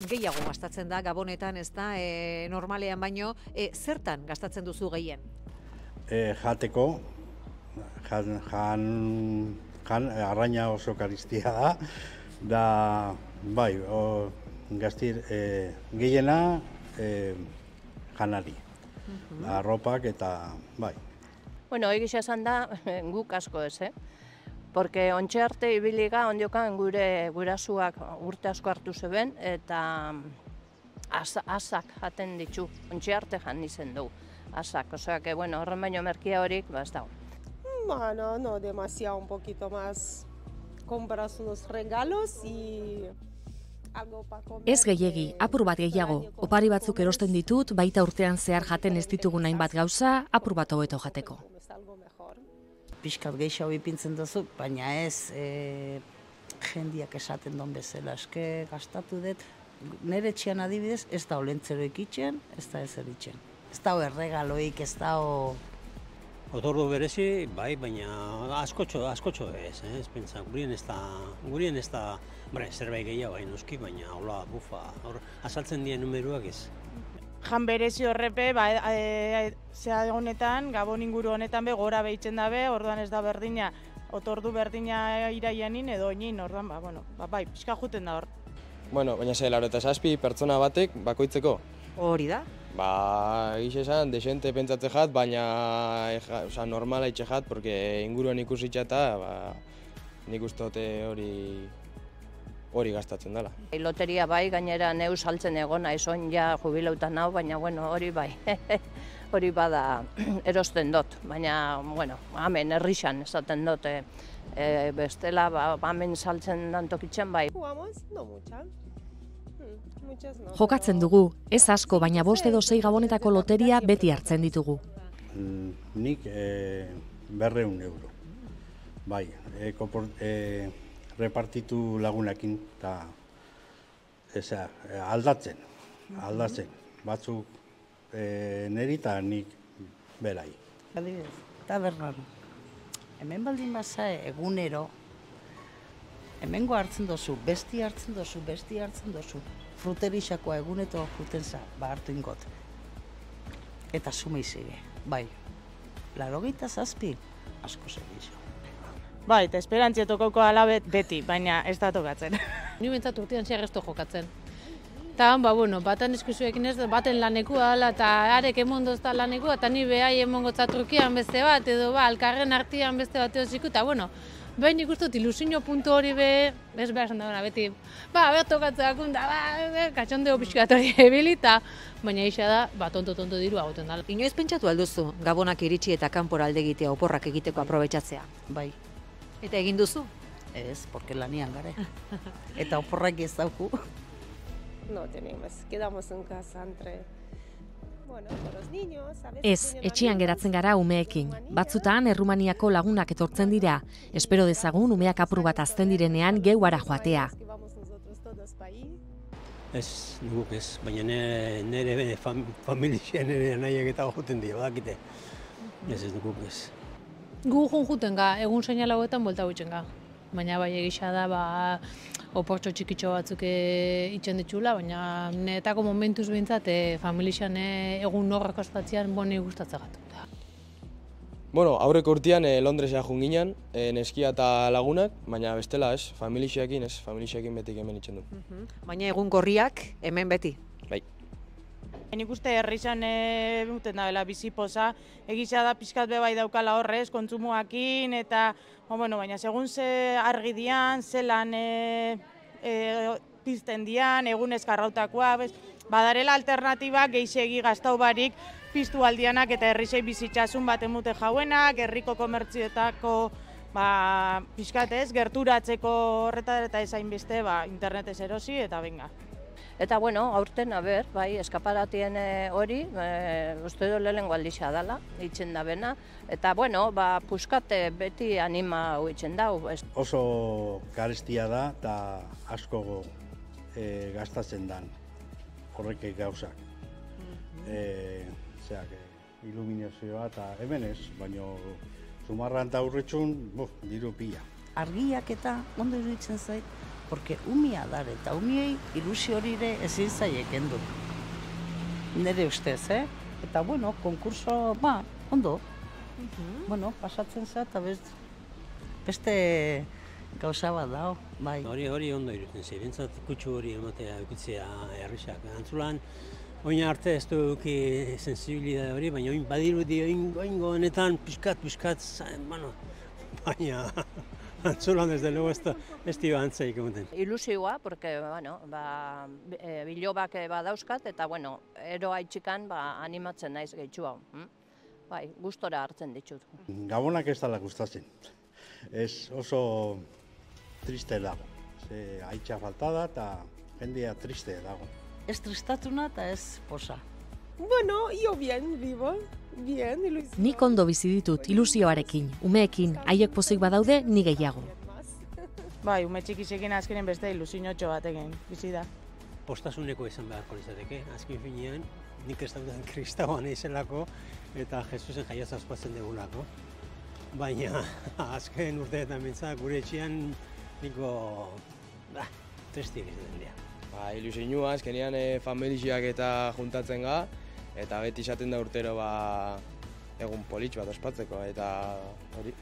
Gehiago gastatzen da Gabonetan, ez da, normalean baino, zertan gastatzen duzu gehien? Jateko, arraina oso karistia da, bai, gaztir, gehiena janari, arropak eta, bai. Bueno, egisa esan da, guk asko ez, Porque ontxe arte ibiliga ondiokan gure gurasuak urte asko hartu zeben eta asak jaten ditu, ontxe arte jan izen dugu, asak. Osea que, bueno, horren baino merkia horik, ez dago. Bueno, no demasiado, un poquito más. Compras unos regalos y algo para comer. Ez gehiegi, apur bat gehiago. Opari batzuk erosten ditut, baita urtean zehar jaten ez ditugun hainbat gauza, apur bat hobeto jateko. Pixkat gehiago ipintzen duzu, baina ez jendiak esaten don bezala. Eske gastatu dut, nire etxean adibidez, ez da olentzeroik itxen, ez da ezer itxen. Ez da erregaloik, ez da Otordu berezi, bai, baina askotxo ez, ez pentsa, gurien ez da, zerbait gehiago bai noski, baina hola, bufa, azaltzen dien numeruak ez. Jan berezi horrepe, zea honetan, Gabon inguru honetan be, gora behitzen dabe, orduan ez da berdina, otordu berdina iraianin edo oinin, orduan, bai, pixka juten da hor. Bueno, baina ze, 87 pertsona batek bakoitzeko. Hori da? Egiz esan, desente pentsatze jat, baina normala itxe jat, porque inguruan ikusitxa eta nik uste dute hori gastatzen dela. Loteria bai, gainera neu saltzen egona, ezoin ja jubileutan hau, baina bueno, hori bai, hori bada erosten dut, baina, bueno, hemen herrixan esaten dut, bestela, hemen saltzen dantokitzen bai. Jugamos, no mucha. Jokatzen dugu, ez asko, baina 5 edo 6 Gabonetako loteria beti hartzen ditugu. Nik 200 euro. Bai, repartitu lagunekin eta aldatzen. Batzuk niri eta nik berai. Adibidez, tabernan. Hemen baldin baza egunero, hemengo hartzen dozu, besti hartzen dozu. Fruterixakoa eguneto juten za, hartu ingot. Eta sume izige, bai. 87, asko segizio. Bai, eta esperantzietokoko alabet beti, baina ez da tokatzen. Ni bentsat urtean zehar ez jokatzen. Eta, batan eskuzuekin ez, baten lanekua ala, eta arek emondozta lanekua, eta ni behai emongotzat trukian beste bat, edo alkarren artian beste bat edo eta, behin ikustut ilusio puntu hori ez behar zen dagoena, beti, bertokatzea akunda, katxondeo pixkat hori ebilita, baina isa da, tonto diru agoten dala. Inoiz pentsatu alduzu Gabonak iritsi eta kanpora alde egitea, oporrak egiteko aprobetxatzea? Bai. Eta egin duzu? Ez, porque lanian gare. Eta oporrak ez dauku. No tenemos, quedamos en casa entre... Ez, etxean geratzen gara umeekin. Batzutan Errumaniako lagunak etortzen dira. Espero dezagun umeak apur bat azten direnean geuara joatea. Ez, nuguk ez, baina nire familia nire nahiak eta joten dira, badakite. Ez nuguk ez. Gu juten ga, egun seinal hauetan buelta huitzen ga. Baina bai egisa da, oportxo txikitxo batzuk itxen ditxula, baina netako momentuz bintzat familixan egun horrak osfatzean boni gustatzagat. Aurreko urtean Londresa jun ginen, neskia eta lagunak, baina bestela ez, familixeekin betik hemen itxen du. Baina egun gorriak hemen beti? Bai. Nik uste herrizan duten dabela bizipoza, egisa da pixkat bebai daukala horrez, kontsumoakin, eta, baina segun ze argi dian, zelan pizten dian, egunez karrautakoa, badarela alternatibak geixegi gaztau barik piztu aldianak eta herrizei bizitxasun bat emute jauenak, herriko komertzioetako pixkat ez, gerturatzeko horretar eta ezain beste internetez erosi eta benga. Eta, aurten, bai, eskaparatien hori, uste du lehenengo aldixa dela, itxen da bena. Eta, puskate beti anima huitzen dau. Oso karestia da eta asko gastatzen dan horrek gauzak. Iluminazioa eta hemen ez, baina Zumarran eta Urretxun, diru pila. Argiak eta ondo iruditzen zait, porque umia dar eta umiei ilusio hori ere ezin zaie kendu. Nere ustez, Eta, bueno, konkurso, ondo. Bueno, pasatzen za, eta beste gauza bat dao, bai. Hori ondo irutzen zi, bintzat kutsu hori ematea ikutzea herrisak. Antzulan, oin arte ez du eduki sensibilidade hori, baina oin badirudi oingo honetan pixkat, bueno, baina Antzulan desde luego ez dio antzeik emoten. Ilusioa, porque, bueno, bilobak badauzkat, eta, bueno, ero haitxikan animatzen naiz gehitxu hau. Bai, gustora hartzen ditut. Gabonak ez dala gustatzen. Ez oso triste dago. Haitxa falta da eta jendea triste dago. Ez tristatuna eta ez posa. Bueno, yo bien vivo. Bien, ilusio. Nik ondo bizi ditut ilusioarekin, umeekin, haiek pozik badaude ni gehiago. Bai, ume txikisekin azkenen beste ilusiotxo batekin, bizi da. Postasuneko izan beharko litzateke, azken finean, nik ez daudan kristagoan izelako eta Jesusen jaiotza ospatzen dugulako. Baina azken urteetan bintzak gure etxean niko tristik izaten dira. Ilusioa, azkenean familiak eta juntatzen ga, eta beti izaten da urtero egun politx bat ospatzeko, eta hori,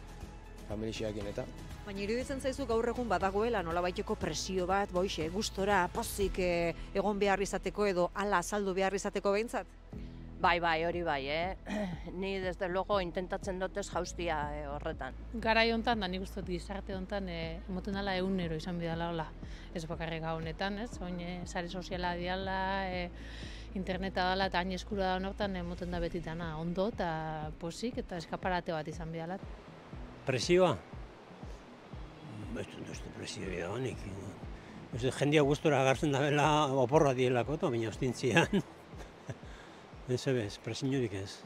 familiakin eta. Baina iruditzen zaizu gaur egun badagoela nolabaiteko presio bat, boixe, gustora, pozik egon behar izateko edo hala azaldu behar izateko behintzat? Bai, hori bai, Ni desde luego intentatzen dutez jaustia horretan. Garai hontan, da nik uste dut gizarte hontan, emoten dela egunero izan bidala hola. Ez bakarrik honetan, ez? Oin, sare soziala diala, interneta dela eta hain eskura da honetan, emoten da betitana ondo eta posik eta eskaparate bat izan bidala. Presioa? Ez dut presioa honik. Jendia gustora agartzen da bela oporra dielako, baina ostintzian. Ez ebez, presiorik ez.